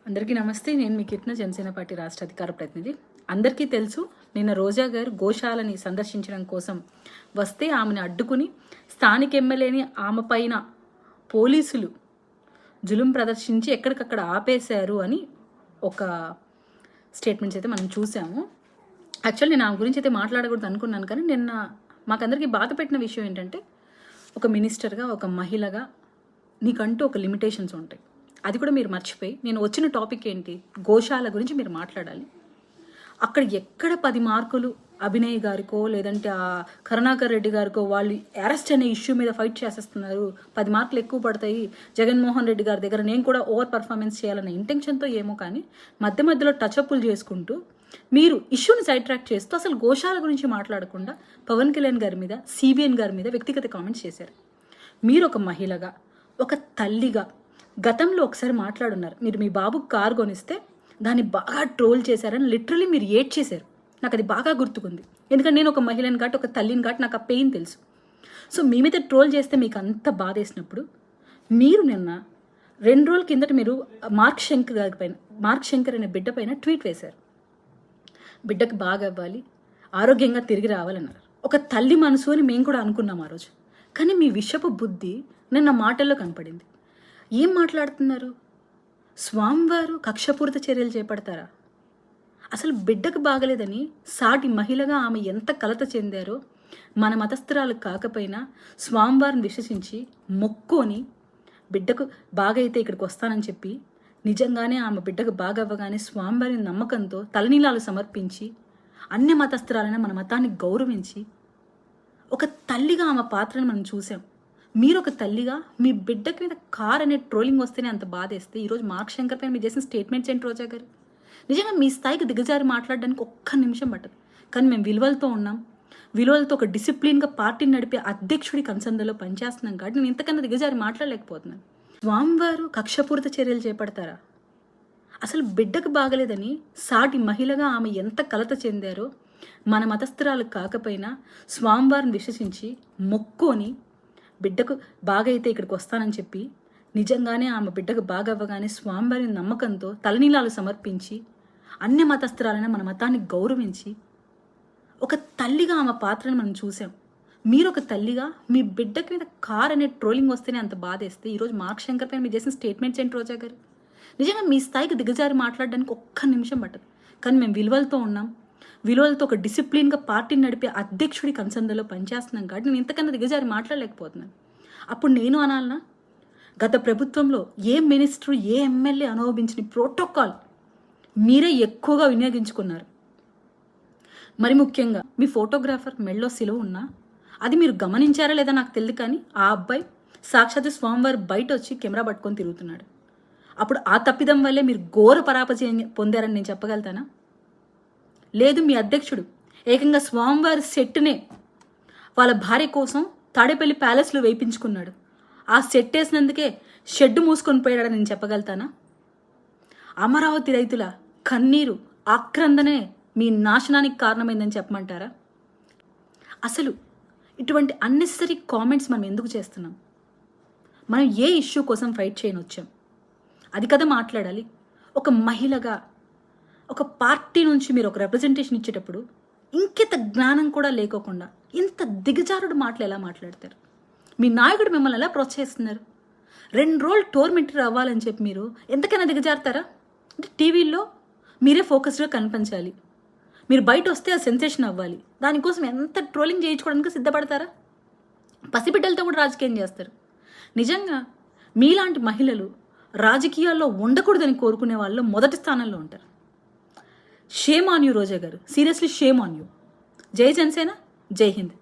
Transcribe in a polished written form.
అందరికీ నమస్తే. నేను మీ కిట్న జనసేన పార్టీ రాష్ట్ర అధికార ప్రతినిధి. అందరికీ తెలుసు, నిన్న రోజా గారు గోశాలని సందర్శించడం కోసం వస్తే ఆమెను అడ్డుకుని స్థానిక ఎమ్మెల్యేని ఆమె పైన పోలీసులు జులుం ప్రదర్శించి ఎక్కడికక్కడ ఆపేశారు అని ఒక స్టేట్మెంట్స్ అయితే మనం చూసాము. యాక్చువల్లీ నేను ఆమె గురించి అయితే మాట్లాడకూడదు అనుకున్నాను, కానీ నిన్న మాకందరికీ బాధ పెట్టిన విషయం ఏంటంటే, ఒక మినిస్టర్గా, ఒక మహిళగా నీకంటూ ఒక లిమిటేషన్స్ ఉంటాయి. అది కూడా మీరు మర్చిపోయి, నేను వచ్చిన టాపిక్ ఏంటి, గోశాల గురించి మీరు మాట్లాడాలి. అక్కడ ఎక్కడ 10 మార్కులు అభినయ్ గారికో లేదంటే ఆ కరుణాకర్ రెడ్డి గారికో వాళ్ళు అరెస్ట్ అనే ఇష్యూ మీద ఫైట్ చేసేస్తున్నారు, 10 మార్కులు ఎక్కువ పడతాయి జగన్మోహన్ రెడ్డి గారి దగ్గర, నేను కూడా ఓవర్ పర్ఫార్మెన్స్ చేయాలన్న ఇంటెన్షన్తో ఏమో కానీ మధ్య మధ్యలో టచ్అప్లు చేసుకుంటూ మీరు ఇష్యూని సైడ్ ట్రాక్ చేస్తూ అసలు గోశాల గురించి మాట్లాడకుండా పవన్ కళ్యాణ్ గారి మీద, సిబిఎన్ గారి మీద వ్యక్తిగత కామెంట్స్ చేశారు. మీరు ఒక మహిళగా, ఒక తల్లిగా గతంలో ఒకసారి మాట్లాడున్నారు. మీరు మీ బాబుకు కారు కొనిస్తే దాన్ని బాగా ట్రోల్ చేశారని లిటరలీ మీరు ఏడ్ చేశారు. నాకు అది బాగా గుర్తుకుంది, ఎందుకంటే నేను ఒక మహిళని కాబట్టి, ఒక తల్లిని కాబట్టి నాకు ఆ పెయిన్ తెలుసు. సో మీ మీద ట్రోల్ చేస్తే మీకు అంత బాధ వేసినప్పుడు మీరు నిన్న 2 రోజుల కిందట మీరు మార్క్ శంకర్ అనే బిడ్డ పైన ట్వీట్ వేశారు. బిడ్డకు బాగా అవ్వాలి, ఆరోగ్యంగా తిరిగి రావాలన్నారు. ఒక తల్లి మనసు అని మేము కూడా అనుకున్నాం ఆ రోజు. కానీ మీ విషపు బుద్ధి నిన్న మాటల్లో కనపడింది. ఏం మాట్లాడుతున్నారు? స్వామివారు కక్షపూరిత చర్యలు చేపడతారా? అసలు బిడ్డకు బాగలేదని సాటి మహిళగా ఆమె ఎంత కలత చెందారో, మన మతస్థురాలు కాకపోయినా స్వామివారిని విశ్వసించి మొక్కుని బిడ్డకు బాగైతే ఇక్కడికి వస్తానని చెప్పి, నిజంగానే ఆమె బిడ్డకు బాగా అవ్వగానే స్వామివారి నమ్మకంతో తలనీలాలు సమర్పించి, అన్య మతస్థురాలైన మన మతాన్ని గౌరవించి ఒక తల్లిగా ఆమె పాత్రను మనం చూసాం. మీరు ఒక తల్లిగా మీ బిడ్డకి మీద కార్ అనే ట్రోలింగ్ వస్తేనే అంత బాధేస్తే, ఈరోజు మార్క్ శంకర్ పైన మీరు చేసిన స్టేట్మెంట్స్ ఏంటి రోజా గారు? నిజంగా మీ స్థాయికి దిగజారి మాట్లాడడానికి ఒక్క నిమిషం పట్టదు. కానీ మేము విలువలతో ఉన్నాం, విలువలతో ఒక డిసిప్లిన్గా పార్టీని నడిపే అధ్యక్షుడి కన్సందలో పనిచేస్తున్నాం కాబట్టి నేను ఇంతకన్నా దిగజారి మాట్లాడలేకపోతున్నాను. స్వామివారు కక్షపూరిత చర్యలు చేపడతారా? అసలు బిడ్డకు బాగలేదని సాటి మహిళగా ఆమె ఎంత కలత చెందారో, మన మతస్థురాలు కాకపోయినా స్వామివారిని విశ్వసించి మొక్కుని బిడ్డకు బాగైతే ఇక్కడికి వస్తానని చెప్పి, నిజంగానే ఆమె బిడ్డకు బాగా అవ్వగానే స్వామివారి నమ్మకంతో తలనీలాలు సమర్పించి, అన్య మతస్థురాలైన మన మతాన్ని గౌరవించి ఒక తల్లిగా ఆమె పాత్రను మనం చూసాం. మీరు ఒక తల్లిగా మీ బిడ్డకి మీద కార్ అనే ట్రోలింగ్ వస్తేనే అంత బాధేస్తే, ఈరోజు మార్క్ శంకర్ పైన మీరు చేసిన స్టేట్మెంట్స్ ఏంటి రోజా గారు? నిజంగా మీ స్థాయికి దిగజారి మాట్లాడడానికి ఒక్క నిమిషం పట్టదు. కానీ మేము విలువలతో ఉన్నాం, విలువలతో ఒక డిసిప్లిన్గా పార్టీని నడిపే అధ్యక్షుడి కన్సందలో పనిచేస్తున్నాం కాబట్టి నేను ఇంతకన్నా దిగజారి మాట్లాడలేకపోతున్నాను. అప్పుడు నేను అనాలనా, గత ప్రభుత్వంలో ఏ మినిస్టర్, ఏ ఎమ్మెల్యే అనుభవించిన ప్రోటోకాల్ మీరే ఎక్కువగా వినియోగించుకున్నారు. మరి ముఖ్యంగా మీ ఫోటోగ్రాఫర్ మెళ్ళో సిలువ ఉన్నా అది మీరు గమనించారా లేదా నాకు తెలియదు, కానీ ఆ అబ్బాయి సాక్షాత్ స్వామివారు బయట వచ్చి కెమెరా పట్టుకొని తిరుగుతున్నాడు. అప్పుడు ఆ తప్పిదం వల్లే మీరు ఘోర పరాపజయం పొందారని నేను చెప్పగలుగుతానా? లేదు, మీ అధ్యక్షుడు ఏకంగా స్వామివారి సెట్నే వాళ్ళ భార్య కోసం తాడేపల్లి ప్యాలెస్లో వేయించుకున్నాడు. ఆ సెట్ వేసినందుకే షెడ్ మూసుకొని పోయాడని నేను చెప్పగలుగుతానా? అమరావతి రైతుల కన్నీరు, ఆక్రందనే మీ నాశనానికి కారణమైందని చెప్పమంటారా? అసలు ఇటువంటి అన్నెసరీ కామెంట్స్ మనం ఎందుకు చేస్తున్నాం? మనం ఏ ఇష్యూ కోసం ఫైట్ చేయని వచ్చాం, అది కదా మాట్లాడాలి. ఒక మహిళగా, ఒక పార్టీ నుంచి మీరు ఒక రిప్రజెంటేషన్ ఇచ్చేటప్పుడు ఇంకిత జ్ఞానం కూడా లేకోకుండా ఇంత దిగజారుడు మాటలు ఎలా మాట్లాడతారు? మీ నాయకుడు మిమ్మల్ని ఎలా ప్రోత్సహిస్తున్నారు? 2 రోజులు టోర్మెంటరీ అవ్వాలని చెప్పి మీరు ఎంతకైనా దిగజారుతారా? అంటే టీవీల్లో మీరే ఫోకస్డ్గా కనిపించాలి, మీరు బయట వస్తే ఆ సెన్సేషన్ అవ్వాలి, దానికోసం ఎంత ట్రోలింగ్ చేయించుకోవడానికి సిద్ధపడతారా? పసిబిడ్డలతో కూడా రాజకీయం చేస్తారు. నిజంగా మీలాంటి మహిళలు రాజకీయాల్లో ఉండకూడదని కోరుకునే వాళ్ళు మొదటి స్థానంలో ఉంటారు. షేమ్ ఆన్ యూ రోజా గారు, సీరియస్లీ షేమ్ ఆన్ యూ. జై జనసేన, జై హింద్.